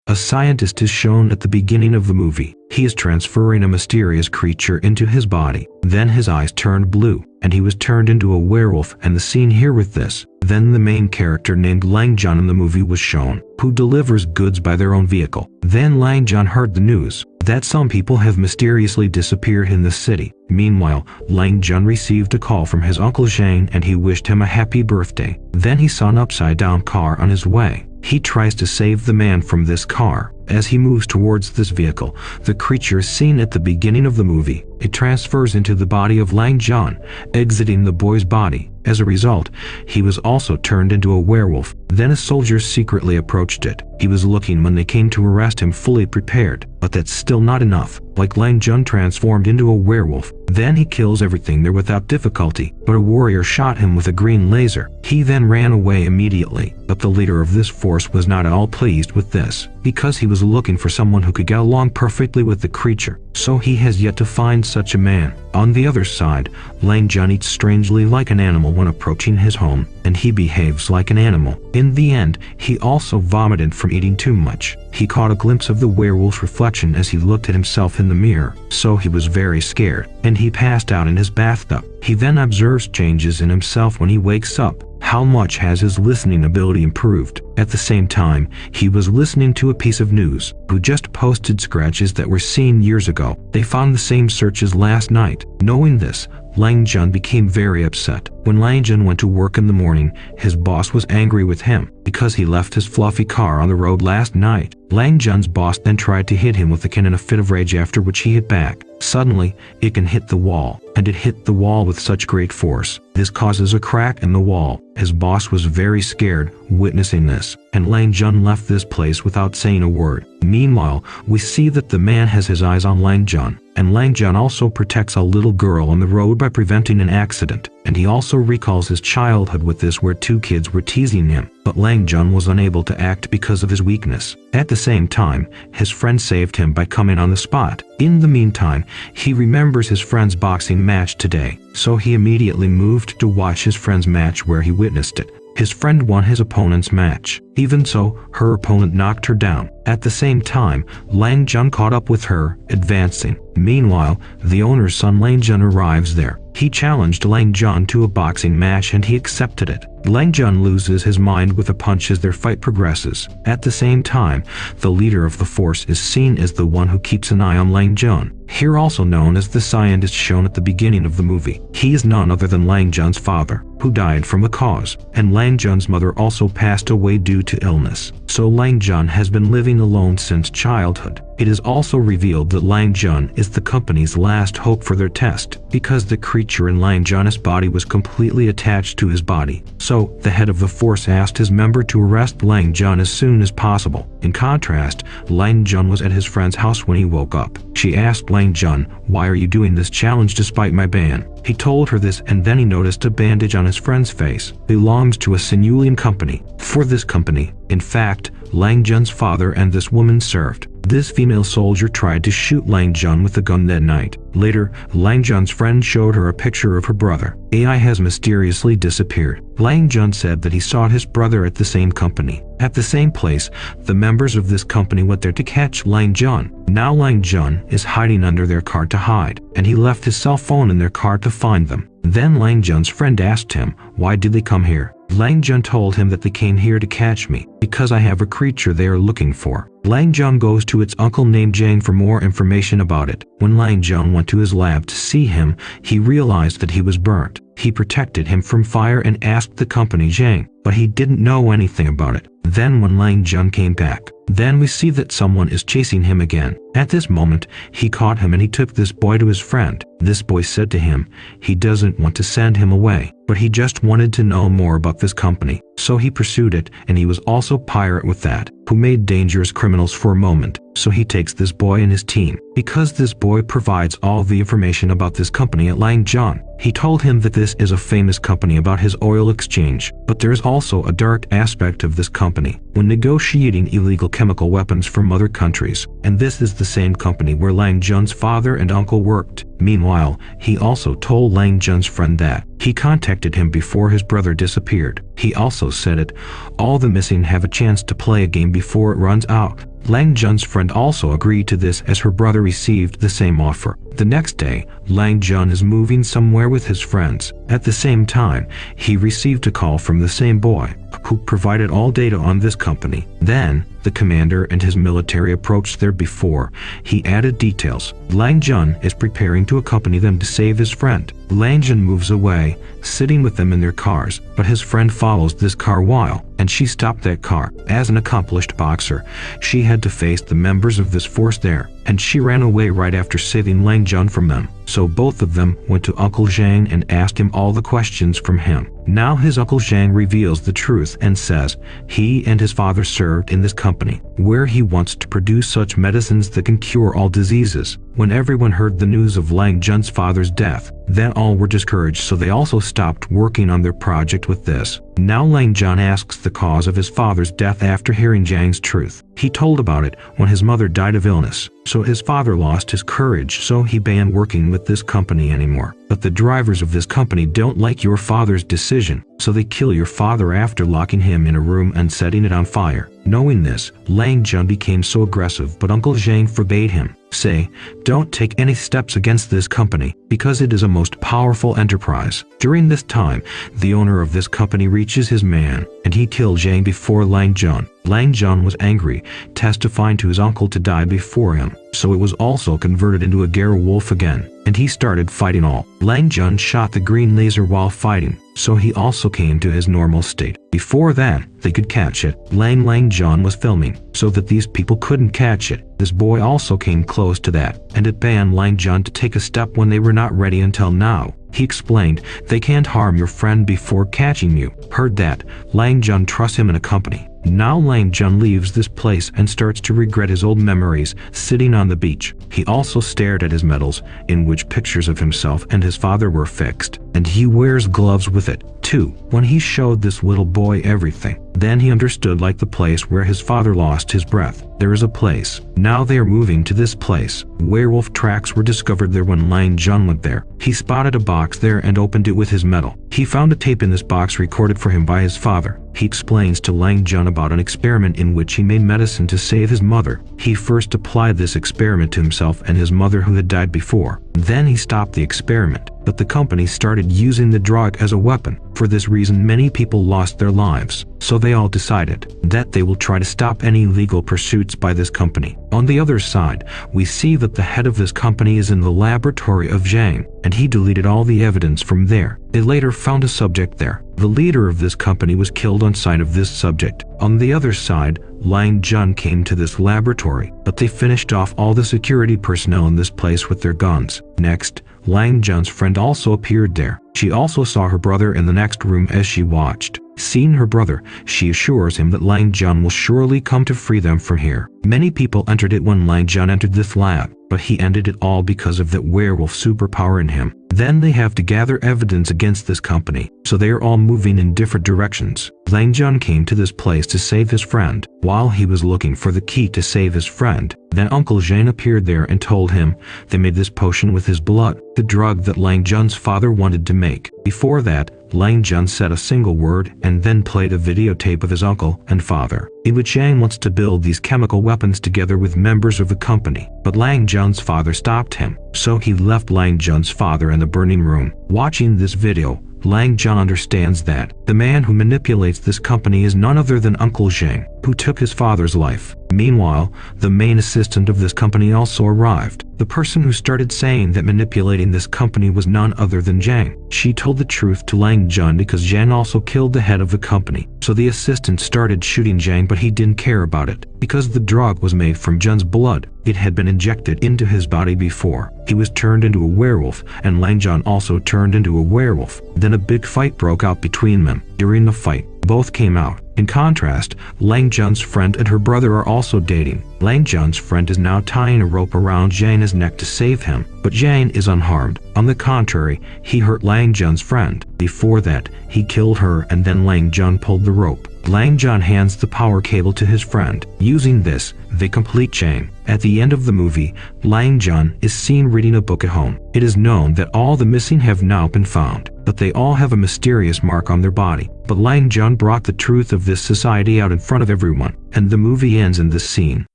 A scientist is shown at the beginning of the movie. He is transferring a mysterious creature into his body. Then his eyes turned blue, and he was turned into a werewolf, and the scene here with this. Then the main character named Lang Jun in the movie was shown, who delivers goods by their own vehicle. Then Lang Jun heard the news that some people have mysteriously disappeared in the city. Meanwhile, Lang Jun received a call from his uncle Zhang and he wished him a happy birthday. Then he saw an upside-down car on his way. He tries to save the man from this car. As he moves towards this vehicle, the creature seen at the beginning of the movie, it transfers into the body of Lang Jun, exiting the boy's body. As a result, he was also turned into a werewolf. Then a soldier secretly approached it. He was looking when they came to arrest him fully prepared, but that's still not enough. Like Lang Jun transformed into a werewolf. Then he kills everything there without difficulty, but a warrior shot him with a green laser. He then ran away immediately, but the leader of this force was not at all pleased with this, because he was looking for someone who could get along perfectly with the creature, so he has yet to find such a man. On the other side, Lang Jun eats strangely like an animal when approaching his home, and he behaves like an animal. In the end, he also vomited from eating too much. He caught a glimpse of the werewolf's reflection as he looked at himself in the mirror, so he was very scared, and he passed out in his bathtub. He then observes changes in himself when he wakes up. How much has his listening ability improved? At the same time, he was listening to a piece of news, who just posted scratches that were seen years ago. They found the same searches last night. Knowing this, Lang Jun became very upset. When Lang Jun went to work in the morning, his boss was angry with him because he left his fluffy car on the road last night. Lang Jun's boss then tried to hit him with a can in a fit of rage, after which he hit back. Suddenly, it can hit the wall, and it hit the wall with such great force. This causes a crack in the wall. His boss was very scared witnessing this, and Lang Jun left this place without saying a word. Meanwhile, we see that the man has his eyes on Lang Jun, and Lang Jun also protects a little girl on the road by preventing an accident, and he also recalls his childhood with this, where two kids were teasing him, but Lang Jun was unable to act because of his weakness. At the same time, his friend saved him by coming on the spot. In the meantime, he remembers his friend's boxing match today, so he immediately moved to watch his friend's match where he witnessed it. His friend won his opponent's match. Even so, her opponent knocked her down. At the same time, Lang Jun caught up with her, advancing. Meanwhile, the owner's son Lang Jun arrives there. He challenged Lang Jun to a boxing match and he accepted it. Lang Jun loses his mind with a punch as their fight progresses. At the same time, the leader of the force is seen as the one who keeps an eye on Lang Jun, here also known as the scientist shown at the beginning of the movie. He is none other than Lang Jun's father, who died from a cause, and Lang Jun's mother also passed away due to illness. So Lang Jun has been living alone since childhood. It is also revealed that Lang Jun is the company's last hope for their test, because the creature in Lang Jun's body was completely attached to his body. So, the head of the force asked his member to arrest Lang Jun as soon as possible. In contrast, Lang Jun was at his friend's house when he woke up. She asked Lang Jun, "Why are you doing this challenge despite my ban?" He told her this, and then he noticed a bandage on his friend's face. It belongs to a Sanyulian company. For this company, in fact, Lang Jun's father and this woman served. This female soldier tried to shoot Lang Jun with a gun that night. Later, Lang Jun's friend showed her a picture of her brother. AI has mysteriously disappeared. Lang Jun said that he saw his brother at the same company. At the same place, the members of this company went there to catch Lang Jun. Now Lang Jun is hiding under their car to hide, and he left his cell phone in their car to find them. Then Lang Jun's friend asked him, "Why did they come here?" Lang Jun told him that they came here to catch me, because I have a creature they are looking for. Lang Jun goes to its uncle named Zhang for more information about it. When Lang Jun went to his lab to see him, he realized that he was burnt. He protected him from fire and asked the company Zhang, but he didn't know anything about it. Then when Lang Jun came back, then we see that someone is chasing him again. At this moment, he caught him and he took this boy to his friend. This boy said to him, he doesn't want to send him away, but he just wanted to know more about this company. So he pursued it, and he was also pirate with that, who made dangerous criminals for a moment. So he takes this boy and his team, because this boy provides all the information about this company at Lang Jun. He told him that this is a famous company about his oil exchange, but there is also a dark aspect of this company when negotiating illegal chemical weapons from other countries, and this is the same company where Lang Jun's father and uncle worked. Meanwhile, he also told Lang Jun's friend that he contacted him before his brother disappeared. He also said it, all the missing have a chance to play a game before it runs out. Lang Jun's friend also agreed to this as her brother received the same offer. The next day, Lang Jun is moving somewhere with his friends. At the same time, he received a call from the same boy, who provided all data on this company. Then, the commander and his military approached there before. He added details. Lang Jun is preparing to accompany them to save his friend. Lang Jun moves away, sitting with them in their cars, but his friend follows this car while, and she stopped that car. As an accomplished boxer, she had to face the members of this force there, and she ran away right after saving Lang Jun from them. So both of them went to Uncle Zhang and asked him all the questions from him. Now his Uncle Zhang reveals the truth and says he and his father served in this company, where he wants to produce such medicines that can cure all diseases. When everyone heard the news of Lang Jun's father's death, then all were discouraged, so they also stopped working on their project with this. Now Lang Jun asks the cause of his father's death after hearing Zhang's truth. He told about it when his mother died of illness, so his father lost his courage, so he banned working with this company anymore. But the drivers of this company don't like your father's decision, so they kill your father after locking him in a room and setting it on fire. Knowing this, Lang Jun became so aggressive, but Uncle Zhang forbade him. Say, don't take any steps against this company, because it is a most powerful enterprise. During this time, the owner of this company reaches his man, and he killed Zhang before Lang Jun. Lang Jun was angry, testifying to his uncle to die before him, so it was also converted into a werewolf again, and he started fighting all. Lang Jun shot the green laser while fighting, so he also came to his normal state. Before that, they could catch it. Lang Jun was filming, so that these people couldn't catch it. This boy also came close to that, and it banned Lang Jun to take a step when they were not ready until now. He explained, they can't harm your friend before catching you. Heard that, Lang Jun trusts him in a company. Now Lang Jun leaves this place and starts to regret his old memories, sitting on the beach. He also stared at his medals, in which pictures of himself and his father were fixed, and he wears gloves with it, too. When he showed this little boy everything, then he understood, like the place where his father lost his breath. There is a place. Now they are moving to this place. Werewolf tracks were discovered there when Lang Jun went there. He spotted a box there and opened it with his medal. He found a tape in this box recorded for him by his father. He explains to Lang Jun about an experiment in which he made medicine to save his mother. He first applied this experiment to himself and his mother who had died before. Then he stopped the experiment, but the company started using the drug as a weapon. For this reason, many people lost their lives. So they all decided that they will try to stop any legal pursuits by this company. On the other side, we see that the head of this company is in the laboratory of Zhang, and he deleted all the evidence from there. They later found a subject there. The leader of this company was killed on sight of this subject. On the other side, Lang Jun came to this laboratory, but they finished off all the security personnel in this place with their guns. Next, Lang Jun's friend also appeared there. She also saw her brother in the next room as she watched. Seeing her brother, she assures him that Lang Jun will surely come to free them from here. Many people entered it when Lang Jun entered this lab, but he ended it all because of that werewolf superpower in him. Then they have to gather evidence against this company, so they are all moving in different directions. Lang Jun came to this place to save his friend. While he was looking for the key to save his friend, then Uncle Zhang appeared there and told him they made this potion with his blood, the drug that Lang Jun's father wanted to make. Before that, Lang Jun said a single word and then played a videotape of his uncle and father, in which Zhang wants to build these chemical weapons together with members of the company. But Lang Jun's father stopped him, so he left Lang Jun's father in the burning room. Watching this video, Lang Jun understands that the man who manipulates this company is none other than Uncle Zhang, who took his father's life. Meanwhile, the main assistant of this company also arrived. The person who started saying that manipulating this company was none other than Zhang. She told the truth to Lang Jun because Zhang also killed the head of the company. So the assistant started shooting Zhang, but he didn't care about it, because the drug was made from Jun's blood. It had been injected into his body before. He was turned into a werewolf, and Lang Jun also turned into a werewolf. Then a big fight broke out between them. During the fight, both came out. In contrast, Lang Jun's friend and her brother are also dating. Lang Jun's friend is now tying a rope around Zhang's neck to save him, but Zhang is unharmed. On the contrary, he hurt Lang Jun's friend. Before that, he killed her, and then Lang Jun pulled the rope. Lang Jun hands the power cable to his friend. Using this, they complete Zhang. At the end of the movie, Lang Jun is seen reading a book at home. It is known that all the missing have now been found, but they all have a mysterious mark on their body. But Lang Jun brought the truth of this society out in front of everyone, and the movie ends in this scene.